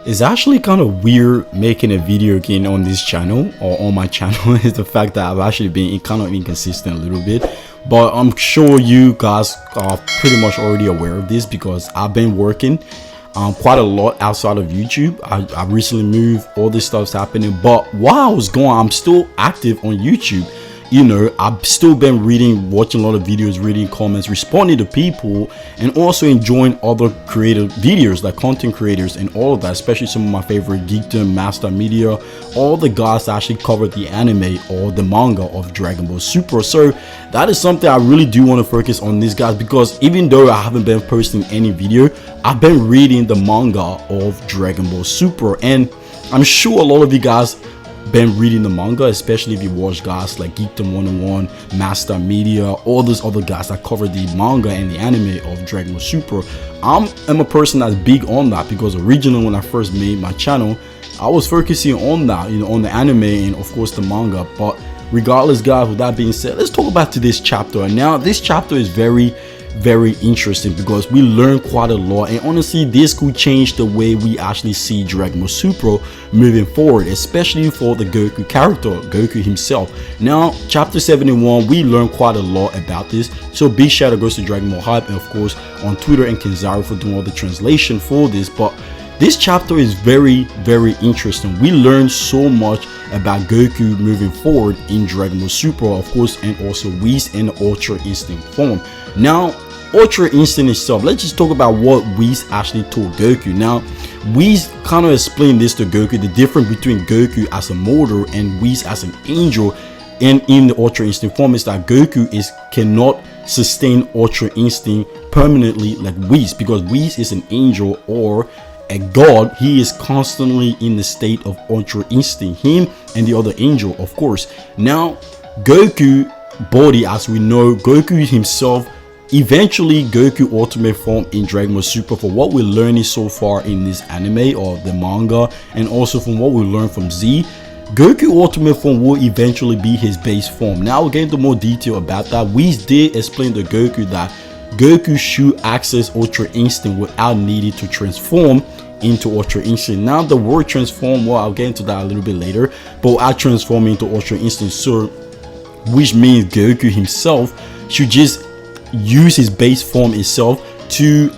It's actually kind of weird making a video again on this channel or on my channel is the fact that I've actually been kind of inconsistent a little bit, but I'm sure you guys are pretty much already aware of this because I've been working quite a lot outside of YouTube. I recently moved, all this stuff's happening, but while I was gone, I'm still active on YouTube. You know, I've still been reading, watching a lot of videos, reading comments, responding to people, and also enjoying other creative videos like content creators and all of that, especially some of my favorite Geekdom, Master Media, all the guys that actually covered the anime or the manga of Dragon Ball Super. So that is something I really do want to focus on these guys, because even though I haven't been posting any video, I've been reading the manga of Dragon Ball Super, and I'm sure a lot of you guys been reading the manga, especially if you watch guys like Geekdom 101, Master Media, all those other guys that cover the manga and the anime of Dragon Ball Super. I'm a person that's big on that, because originally when I first made my channel, I was focusing on that, you know, on the anime and of course the manga. But regardless, guys, with that being said, let's talk about today's chapter. And now this chapter is very interesting because we learn quite a lot, and honestly this could change the way we actually see Dragon Ball Super moving forward, especially for the Goku character, Goku himself. Now chapter 71, we learn quite a lot about this, so big shout out goes to Dragon Ball Hype and of course on Twitter and Kenzaro for doing all the translation for this. But this chapter is very interesting. We learn so much about Goku moving forward in Dragon Ball Super, of course, and also Whis in Ultra Instinct form. Now Ultra Instinct itself, let's just talk about what Whis actually told Goku. Now Whis kind of explained this to Goku, the difference between Goku as a mortal and Whis as an angel. And in the Ultra Instinct form is that Goku cannot sustain Ultra Instinct permanently like Whis, because Whis is an angel or a god. He is constantly in the state of Ultra Instinct, him and the other angel, of course. Now Goku body, as we know, Goku himself, eventually Goku ultimate form in Dragon Ball Super, for what we're learning so far in this anime or the manga, and also from what we learned from Z, Goku ultimate form will eventually be his base form. Now we'll get into more detail about that. Whis did explain to Goku that Goku should access Ultra Instinct without needing to transform into Ultra Instinct. Now the word transform, well, I'll get into that a little bit later, but without transforming into Ultra Instinct, so which means Goku himself should just use his base form itself to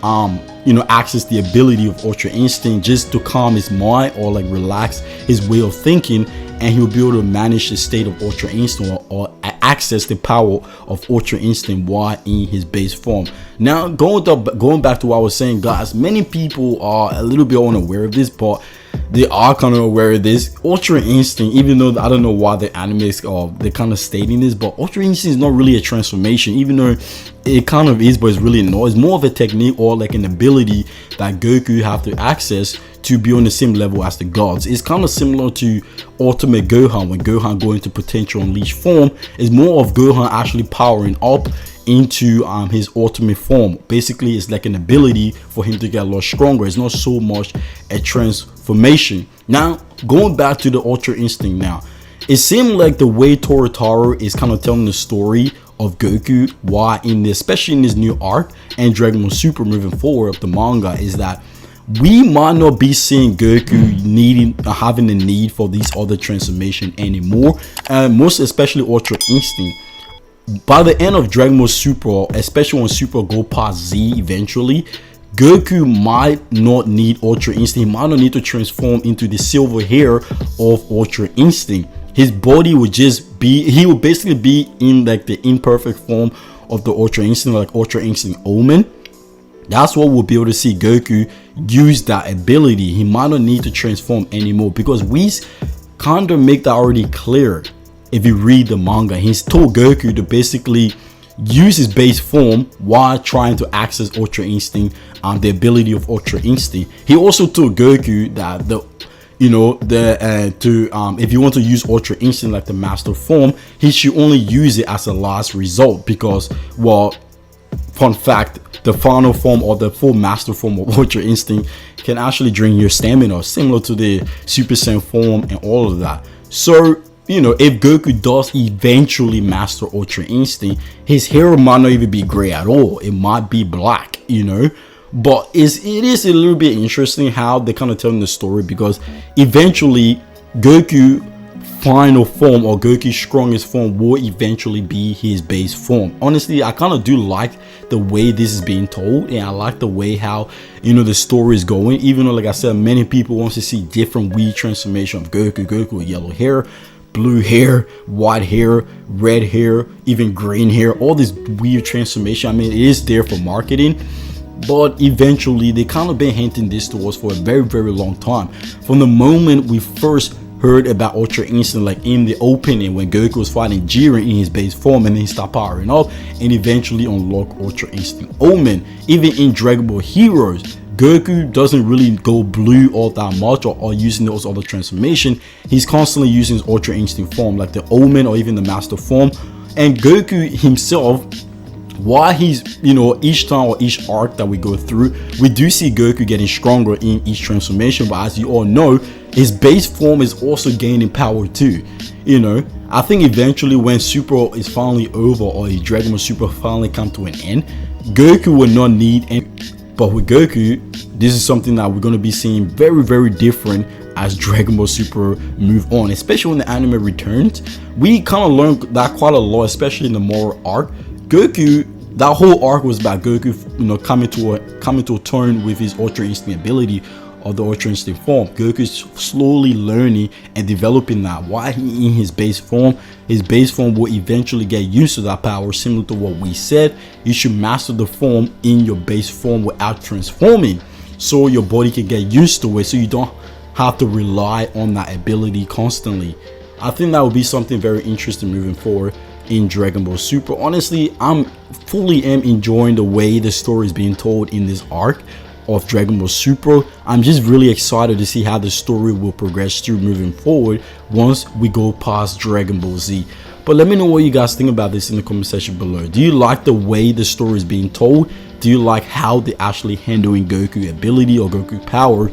access the ability of Ultra Instinct, just to calm his mind or like relax his way of thinking, and he'll be able to manage the state of Ultra Instinct or access the power of Ultra Instinct while in his base form. Now going back to what I was saying, guys, many people are a little bit unaware of this, but they are kind of aware of this. Ultra Instinct, even though I don't know why the animes they're kind of stating this, but Ultra Instinct is not really a transformation, even though it kind of is, but it's really not. It's more of a technique or like an ability that Goku have to access to be on the same level as the gods. It's kind of similar to Ultimate Gohan. When Gohan go into potential unleashed form, it's more of Gohan actually powering up into his ultimate form. Basically it's like an ability for him to get a lot stronger. It's not so much a transformation. Now going back to the Ultra Instinct, now it seemed like the way Torotaro is kind of telling the story of Goku, why in this, especially in this new arc and Dragon Ball Super moving forward of the manga, is that we might not be seeing Goku having the need for these other transformation anymore, and most especially Ultra Instinct. By the end of Dragon Ball Super, especially when Super go past Z eventually, Goku might not need Ultra Instinct. He might not need to transform into the silver hair of Ultra Instinct. His body would just be, he would basically be in like the imperfect form of the Ultra Instinct, like Ultra Instinct Omen. That's what we'll be able to see Goku use that ability. He might not need to transform anymore, because Whis kind of make that already clear. If you read the manga, he's told Goku to basically use his base form while trying to access Ultra Instinct, the ability of Ultra Instinct. He also told Goku that if you want to use Ultra Instinct like the master form, he should only use it as a last result, because, well, fun fact, the final form or the full master form of Ultra Instinct can actually drain your stamina, similar to the Super Saiyan form and all of that. So if Goku does eventually master Ultra Instinct, his hair might not even be gray at all. It might be black, But it is a little bit interesting how they kind of telling the story, because eventually Goku final form, or Goku's strongest form, will eventually be his base form. Honestly, I kind of do like the way this is being told, and I like the way how, you know, the story is going. Even though, like I said, many people want to see different weird transformation of Goku with yellow hair, blue hair, white hair, red hair, even green hair, all this weird transformation. I mean, it is there for marketing, but eventually they kind of been hinting this to us for a very, very long time. From the moment we first heard about Ultra Instinct, like in the opening when Goku was fighting Jiren in his base form, and then he stopped powering up and eventually unlocked Ultra Instinct Omen. Even in Dragon Ball Heroes, Goku doesn't really go blue all that much, or using those other transformation. He's constantly using his Ultra Instinct form, like the Omen or even the Master form. And Goku himself, while he's, you know, each time or each arc that we go through, we do see Goku getting stronger in each transformation. But as you all know, his base form is also gaining power too. You know, I think eventually when Super is finally over, or his Dragon Ball Super finally come to an end, Goku will not need any. But with Goku, this is something that we're going to be seeing very, very different as Dragon Ball Super move on, especially when the anime returns. We kind of learned that quite a lot, especially in the Moro arc. Goku, that whole arc was about Goku, you know, coming to a turn with his Ultra Instinct ability, or the Ultra Instinct form. Goku is slowly learning and developing that. While he in his base form will eventually get used to that power, similar to what we said. You should master the form in your base form without transforming, so your body can get used to it, so you don't have to rely on that ability constantly. I think that would be something very interesting moving forward in Dragon Ball Super. Honestly, I'm fully enjoying the way the story is being told in this arc of Dragon Ball Super. I'm just really excited to see how the story will progress through moving forward once we go past Dragon Ball Z. But let me know what you guys think about this in the comment section below. Do you like the way the story is being told? Do you like how they actually handling Goku ability or Goku power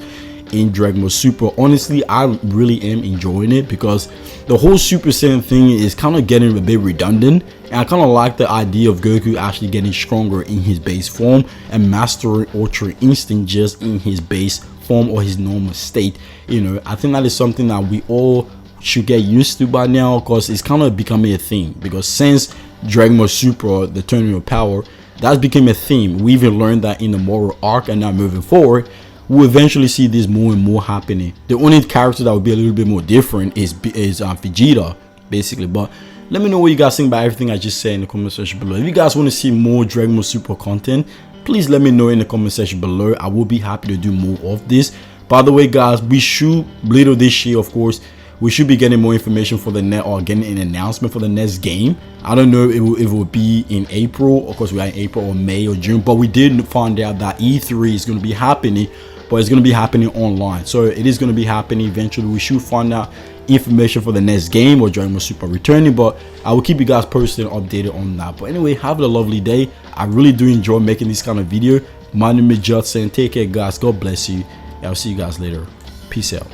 in Dragon Ball Super? Honestly, I really am enjoying it, because the whole Super Saiyan thing is kind of getting a bit redundant, and I kind of like the idea of Goku actually getting stronger in his base form and mastering Ultra Instinct just in his base form or his normal state. You know, I think that is something that we all should get used to by now, because it's kind of becoming a thing. Because since Dragon Ball Super, the Tournament of Power, that's become a theme. We even learned that in the Moro arc, and now moving forward, we'll eventually see this more and more happening. The only character that will be a little bit more different is Vegeta, basically. But let me know what you guys think about everything I just said in the comment section below. If you guys want to see more Dragon Ball Super content, please let me know in the comment section below. I will be happy to do more of this. By the way, guys, we should later this year, of course, we should be getting more information for the net, or getting an announcement for the next game. I don't know if it will be in April. Of course, we are in April or May or June, but we did find out that E3 is going to be happening, but it's going to be happening online. So it is going to be happening eventually. We should find out information for the next game or Dragon Ball Super returning, but I will keep you guys posted and updated on that. But anyway, have a lovely day. I really do enjoy making this kind of video. My name is justsaiyanZ. Take care, guys. God bless you. I'll see you guys later. Peace out.